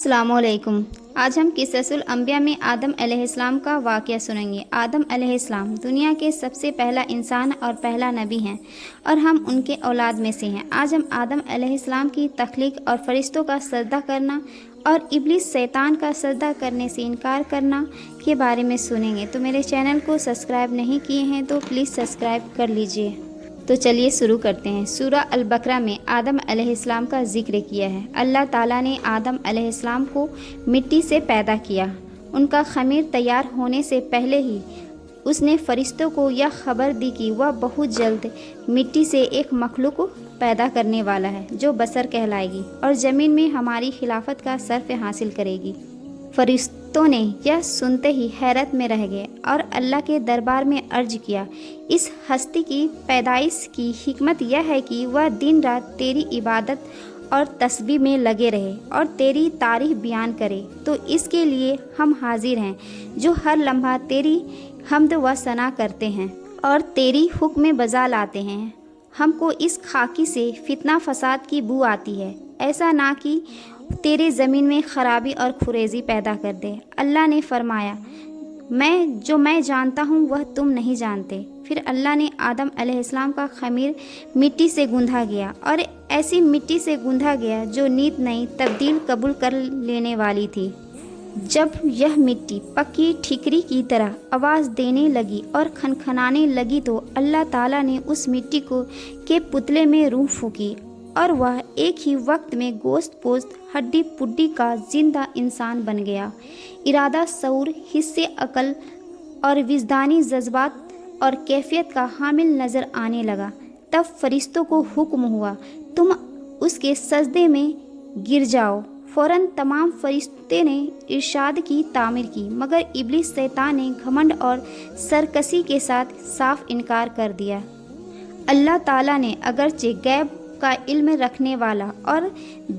अस्सलाम वालेकुम। आज हम क़िस्सतुल अंबिया में आदम अलैहिस्सलाम का वाक़या सुनेंगे। आदम अलैहिस्सलाम दुनिया के सबसे पहला इंसान और पहला नबी हैं और हम उनके औलाद में से हैं। आज हम आदम अलैहिस्सलाम की तख्लीक और फरिश्तों का सजदा करना और इब्लिस शैतान का सजदा करने से इनकार करना के बारे में सुनेंगे। तो मेरे चैनल को सब्सक्राइब नहीं किए हैं तो प्लीज़ सब्सक्राइब कर लीजिए। तो चलिए शुरू करते हैं। सूरह अल-बकरा में आदम अलैहिस्सलाम का जिक्र किया है। अल्लाह ताला ने आदम अलैहिस्सलाम को मिट्टी से पैदा किया। उनका खमीर तैयार होने से पहले ही उसने फरिश्तों को यह खबर दी कि वह बहुत जल्द मिट्टी से एक मखलूक पैदा करने वाला है जो बशर कहलाएगी और ज़मीन में हमारी खिलाफत का सर्फ हासिल करेगी। फरिश्तों ने यह सुनते ही हैरत में रह गए और अल्लाह के दरबार में अर्ज किया, इस हस्ती की पैदाइश की हिकमत यह है कि वह दिन रात तेरी इबादत और तस्बीह में लगे रहे और तेरी तारीफ बयान करे। तो इसके लिए हम हाजिर हैं जो हर लम्हा तेरी हम्द व सना करते हैं और तेरी हुक्म बजा लाते हैं। हमको इस खाकी से फितना फसाद की बू आती है, ऐसा ना कि तेरे ज़मीन में ख़राबी और खुरेजी पैदा कर दे। अल्लाह ने फरमाया, मैं जानता हूँ वह तुम नहीं जानते। फिर अल्लाह ने आदम अलैहिस्सलाम का खमीर मिट्टी से गूंधा गया और ऐसी मिट्टी से गूंधा गया जो नीत नई तब्दील कबूल कर लेने वाली थी। जब यह मिट्टी पक्की ठिकरी की तरह आवाज़ देने लगी और खनखनाने लगी तो अल्लाह ताला ने उस मिट्टी को के पुतले में रूह फूकी और वह एक ही वक्त में गोश्त पोस्त हड्डी पुड्डी का जिंदा इंसान बन गया। इरादा शऊर हिस्से अकल और विजदानी जज्बात और कैफियत का हामिल नज़र आने लगा। तब फरिश्तों को हुक्म हुआ, तुम उसके सजदे में गिर जाओ। फ़ौरन तमाम फरिश्ते ने इरशाद की तामीर की, मगर इब्लिस शैतान ने घमंड और सरकशी के साथ साफ इनकार कर दिया। अल्लाह ताला ने अगरचे गैब का इल्म रखने वाला और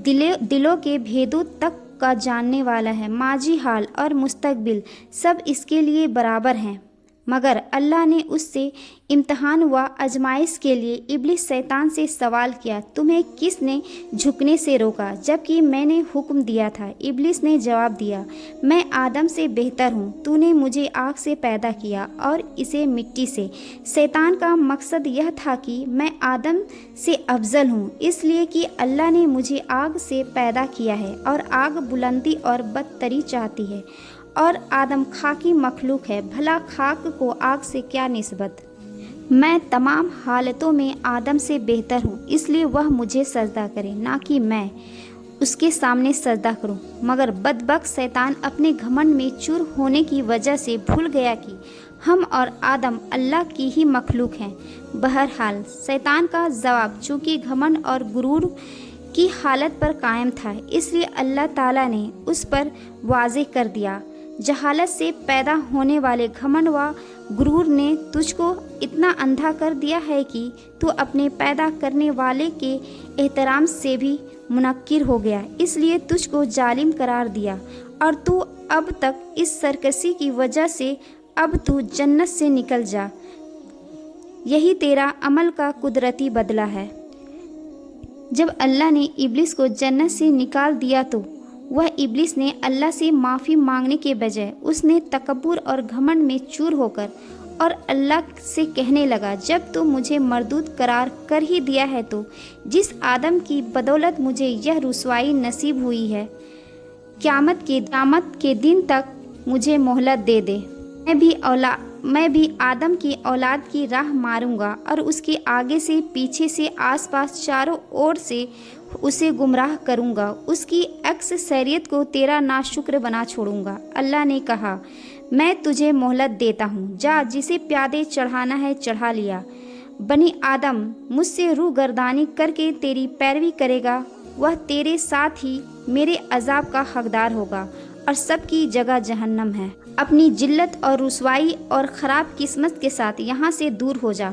दिलों के भेदों तक का जानने वाला है, माजी हाल और मुस्तकबिल सब इसके लिए बराबर हैं, मगर अल्लाह ने उससे इम्तहान व आजमाइश के लिए इब्लिस शैतान से सवाल किया, तुम्हें किसने झुकने से रोका जबकि मैंने हुक्म दिया था। इब्लिस ने जवाब दिया, मैं आदम से बेहतर हूँ, तूने मुझे आग से पैदा किया और इसे मिट्टी से। शैतान का मकसद यह था कि मैं आदम से अफजल हूँ, इसलिए कि अल्लाह ने मुझे आग से पैदा किया है और आग बुलंदी और बदतरी चाहती है और आदम खाकी मखलूक है, भला खाक को आग से क्या निस्बत। मैं तमाम हालतों में आदम से बेहतर हूँ, इसलिए वह मुझे सजदा करे, ना कि मैं उसके सामने सजदा करूँ। मगर बदबख्त शैतान अपने घमंड में चूर होने की वजह से भूल गया कि हम और आदम अल्लाह की ही मखलूक हैं। बहरहाल शैतान का जवाब चूँकि घमंड और गुरूर की हालत पर कायम था, इसलिए अल्लाह ताला ने उस पर वाज़ेह कर दिया। जहालत से पैदा होने वाले घमंड व गुरूर ने तुझको इतना अंधा कर दिया है कि तू अपने पैदा करने वाले के एहतराम से भी मुनक्किर हो गया, इसलिए तुझको जालिम करार दिया और तू अब तक इस सरकशी की वजह से अब तू जन्नत से निकल जा। यही तेरा अमल का कुदरती बदला है। जब अल्लाह ने इब्लिस को जन्नत से निकाल दिया तो वह इब्लिस ने अल्लाह से माफ़ी मांगने के बजाय उसने तकब्बुर और घमंड में चूर होकर और अल्लाह से कहने लगा, जब तो मुझे मरदूद करार कर ही दिया है तो जिस आदम की बदौलत मुझे यह रुसवाई नसीब हुई है, क़यामत के दिन तक मुझे मोहलत दे दे। मैं भी आदम की औलाद की राह मारूंगा और उसके आगे से पीछे से आसपास चारों ओर से उसे गुमराह करूंगा, उसकी अक्स शरीयत को तेरा नाशुक्र बना छोड़ूंगा। अल्लाह ने कहा, मैं तुझे मोहलत देता हूँ, जा जिसे प्यादे चढ़ाना है चढ़ा लिया। बनी आदम मुझसे रूगर्दानी करके तेरी पैरवी करेगा, वह तेरे साथ ही मेरे अजाब का हकदार होगा और सबकी जगह जहन्नम है। अपनी जिल्लत और रुसवाई और ख़राब किस्मत के साथ यहाँ से दूर हो जा।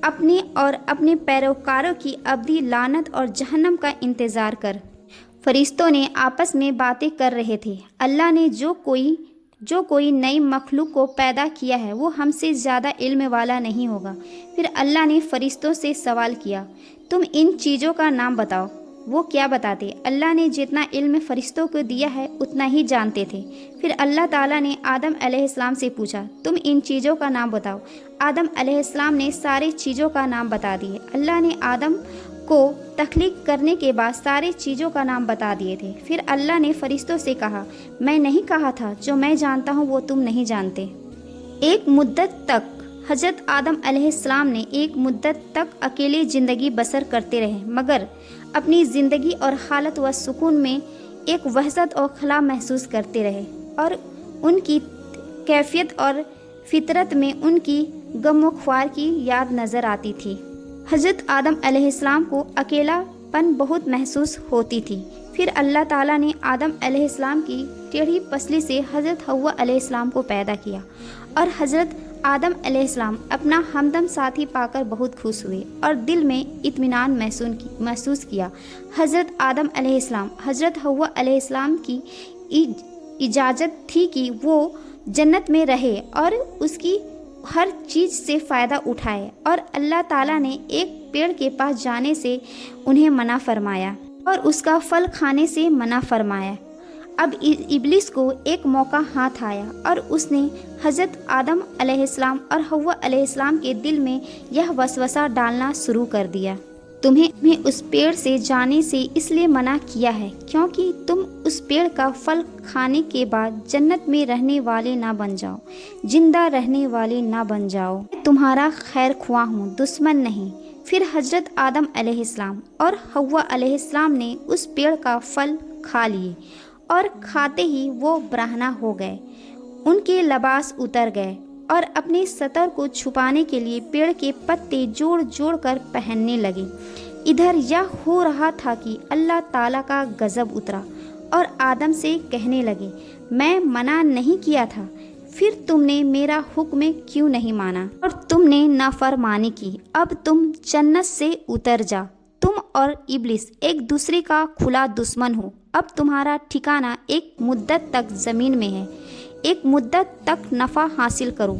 अपने और अपने पैरोकारों की अब्दी लानत और जहन्नम का इंतज़ार कर। फरिश्तों ने आपस में बातें कर रहे थे, अल्लाह ने जो कोई नई मखलूक को पैदा किया है वो हमसे ज़्यादा इल्म वाला नहीं होगा। फिर अल्लाह ने फरिश्तों से सवाल किया, तुम इन चीज़ों का नाम बताओ। وہ کیا بتاتے؟ اللہ نے جتنا علم فرشتوں کو دیا ہے اتنا ہی جانتے تھے۔ پھر اللہ تعالیٰ نے آدم علیہ السلام سے پوچھا، تم ان چیزوں کا نام بتاؤ۔ آدم علیہ السلام نے ساری چیزوں کا نام بتا دیے۔ اللہ نے آدم کو تخلیق کرنے کے بعد ساری چیزوں کا نام بتا دیے تھے۔ پھر اللہ نے فرشتوں سے کہا، میں نہیں کہا تھا جو میں جانتا ہوں وہ تم نہیں جانتے۔ ایک مدت تک حضرت آدم علیہ السلام نے ایک مدت تک اکیلے زندگی بسر کرتے رہے، مگر اپنی زندگی اور حالت و سکون میں ایک وحشت اور خلا محسوس کرتے رہے، اور ان کی کیفیت اور فطرت میں ان کی غم و خوار کی یاد نظر آتی تھی۔ حضرت آدم علیہ السلام کو اکیلا پن بہت محسوس ہوتی تھی۔ پھر اللہ تعالیٰ نے آدم علیہ السلام کی ٹیڑھی پسلی سے حضرت حوا علیہ السلام کو پیدا کیا، اور حضرت آدم علیہ السلام اپنا ہمدم ساتھی پا کر بہت خوش ہوئے اور دل میں اطمینان محسوس کیا۔ حضرت آدم علیہ السلام حضرت حوا علیہ السلام کی اجازت تھی کہ وہ جنت میں رہے اور اس کی ہر چیز سے فائدہ اٹھائے، اور اللہ تعالیٰ نے ایک پیڑ کے پاس جانے سے انہیں منع فرمایا اور اس کا پھل کھانے سے منع فرمایا۔ اب ابلیس کو ایک موقع ہاتھ آیا اور اس نے حضرت آدم علیہ السلام اور حوا علیہ السلام کے دل میں یہ وسوسہ ڈالنا شروع کر دیا، تمہیں اس پیڑ سے جانے سے اس لیے منع کیا ہے کیونکہ تم اس پیڑ کا پھل کھانے کے بعد جنت میں رہنے والے نہ بن جاؤ، زندہ رہنے والے نہ بن جاؤ۔ میں تمہارا خیر خواہ ہوں، دشمن نہیں۔ پھر حضرت آدم علیہ السلام اور حوا علیہ السلام نے اس پیڑ کا پھل کھا لیے، اور کھاتے ہی وہ برہنہ ہو گئے، ان کے لباس اتر گئے اور اپنے ستر کو چھپانے کے لیے پیڑ کے پتے جوڑ جوڑ کر پہننے لگے۔ ادھر یہ ہو رہا تھا کہ اللہ تعالیٰ کا غضب اترا اور آدم سے کہنے لگے، میں منع نہیں کیا تھا، پھر تم نے میرا حکم کیوں نہیں مانا اور تم نے نافرمانی کی؟ اب تم جنت سے اتر جا، تم اور ابلیس ایک دوسرے کا کھلا دشمن ہو۔ اب تمہارا ٹھکانہ ایک مدت تک زمین میں ہے، ایک مدت تک نفع حاصل کرو۔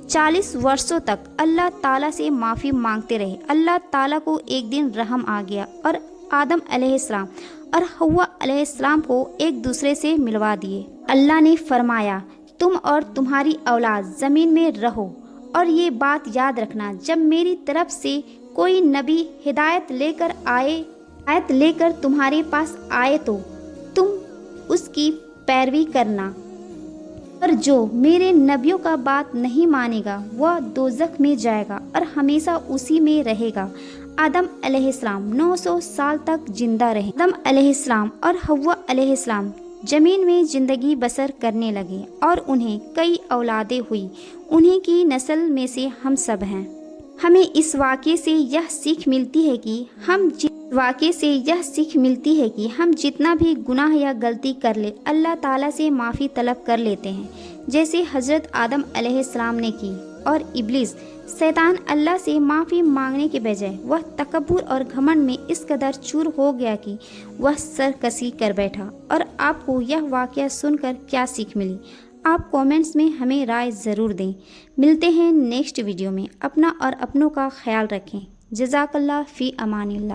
40 برسوں تک اللہ تعالیٰ سے معافی مانگتے رہے۔ اللہ تعالیٰ کو ایک دن رحم آ گیا اور آدم علیہ السلام اور حوا علیہ السلام کو ایک دوسرے سے ملوا دیے۔ اللہ نے فرمایا، تم اور تمہاری اولاد زمین میں رہو، اور یہ بات یاد رکھنا، جب میری طرف سے کوئی نبی ہدایت لے کر تمہارے پاس آئے تو تم اس کی پیروی کرنا، اور جو میرے نبیوں کا بات نہیں مانے گا وہ دوزخ میں جائے گا اور ہمیشہ اسی میں رہے گا۔ آدم علیہ السلام 900 سال تک زندہ رہے۔ آدم علیہ السلام اور حوا علیہ السلام زمین میں زندگی بسر کرنے لگے اور انہیں کئی اولادیں ہوئی، انہیں کی نسل میں سے ہم سب ہیں۔ ہمیں اس واقعے سے یہ سیکھ ملتی ہے کہ ہم جتنا بھی گناہ یا غلطی کر لیں اللہ تعالیٰ سے معافی طلب کر لیتے ہیں، جیسے حضرت آدم علیہ السلام نے کی، اور ابلیس شیطان اللہ سے معافی مانگنے کے بجائے وہ تکبر اور گھمنڈ میں اس قدر چور ہو گیا کہ وہ سرکشی کر بیٹھا۔ اور آپ کو یہ واقعہ سن کر کیا سیکھ ملی؟ آپ کومنٹس میں ہمیں رائے ضرور دیں۔ ملتے ہیں نیکسٹ ویڈیو میں۔ اپنا اور اپنوں کا خیال رکھیں۔ جزاک اللہ، فی امان اللہ۔